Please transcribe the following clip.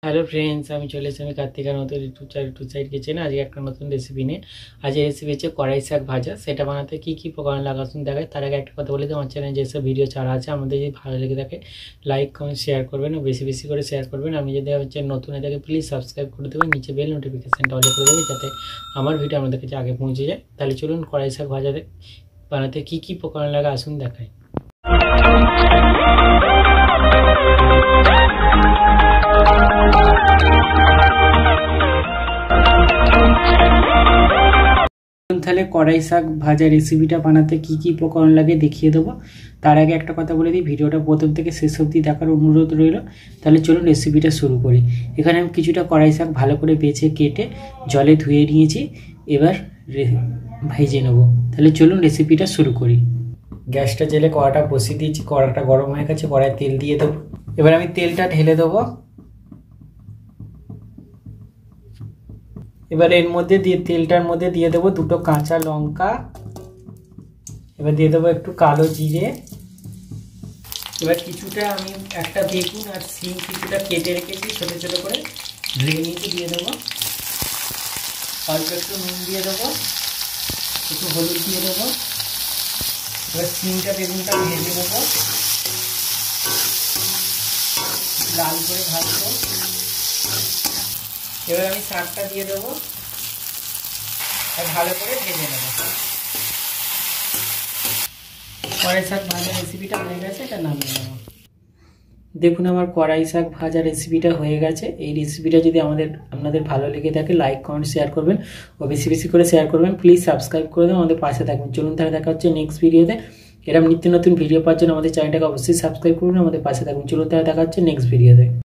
Hello friends, আমি চলে এসেছি কার্তিকা নতুন ইউটিউব সাইট কিচেনে। আজকে একটা নতুন রেসিপি নিয়ে। আজকে রেসিপি হচ্ছে কড়াই শাক ভাজা। সেটা বানাতে কী কী উপকরণ লাগাচ্ছেন দেখায়। তার আগে একটা কথা বলে দিই, আমার চ্যানেলে যেসব ভিডিও ছাড়া আছে আমাদের যদি ভালো লেগে থাকে লাইক কমেন্ট শেয়ার করবেন ও বেশি বেশি করে শেয়ার করবেন। আমি যদি হচ্ছে নতুন হয়ে থাকে প্লিজ সাবস্ক্রাইব করে দেবেন, নিচে বেল নোটিফিকেশানটা অল করে দেবেন যাতে আমার ভিডিও আমাদের কাছে আগে পৌঁছে যায়। তাহলে চলুন কড়াই শাক ভাজা বানাতে কী কী উপকরণ লাগা আসুন দেখায়। তাহলে কড়াই শাক ভাজা রেসিপিটা বানাতে কি কি উপকরণ লাগে দেখিয়ে দেবো। তার আগে একটা কথা বলে দিই, ভিডিওটা প্রথম থেকে শেষ অবধি দেখার অনুরোধ রইল। তাহলে চলুন রেসিপিটা শুরু করি। এখানে আমি কিছুটা কড়াই শাক ভালো করে বেছে কেটে জলে ধুয়ে নিয়েছি, এবার ভেজে নেবো। তাহলে চলুন রেসিপিটা শুরু করি। গ্যাসটা জেলে কড়াটা বসিয়ে দিয়েছি, কড়াটা গরম হয়ে গেছে, কড়ায় তেল দিয়ে দেবো। এবার আমি তেলটা ঢেলে দেবো। এবার এর মধ্যে তেলটার মধ্যে দিয়ে দেবো দুটো কাঁচা লঙ্কা। এবার দিয়ে দেবো একটু কালো জিরে। এবার কিছুটা আমি একটা বেগুন আর সিম কিছুটা কেটে রেখেছি ছোটো ছোটো করে ধুয়ে নিয়েছি, দিয়ে দেবো। অল্প একটু নুন দিয়ে দেবো, একটু হলুদ দিয়ে দেবো। এবার সিমটা বেগুনটা ভেজে দেবো, লাল করে ভাজবো। এবার আমি শাকটা দিয়ে দেবো আর ভালো করে ভেজে নেবো। কড়াই শাক ভাজা রেসিপিটা হয়ে গেছে, এটা নামিয়ে নেবো। দেখুন আমার কড়াই শাক ভাজা রেসিপিটা হয়ে গেছে। এই রেসিপিটা যদি আপনাদের ভালো লেগে থাকে লাইক কমেন্ট শেয়ার করবেন ও বেশি বেশি করে শেয়ার করবেন। প্লিজ সাবস্ক্রাইব করে দেবেন, আমাদের পাশে থাকবেন। চলুন তাহলে দেখা হচ্ছে নেক্সট ভিডিওতে। এরকম নিত্য নতুন ভিডিও পাওয়ার জন্য আমাদের চ্যানেলটাকে অবশ্যই সাবস্ক্রাইব করুন, আমাদের পাশে থাকবেন। চলুন তাহলে দেখা হচ্ছে নেক্সট ভিডিওতে।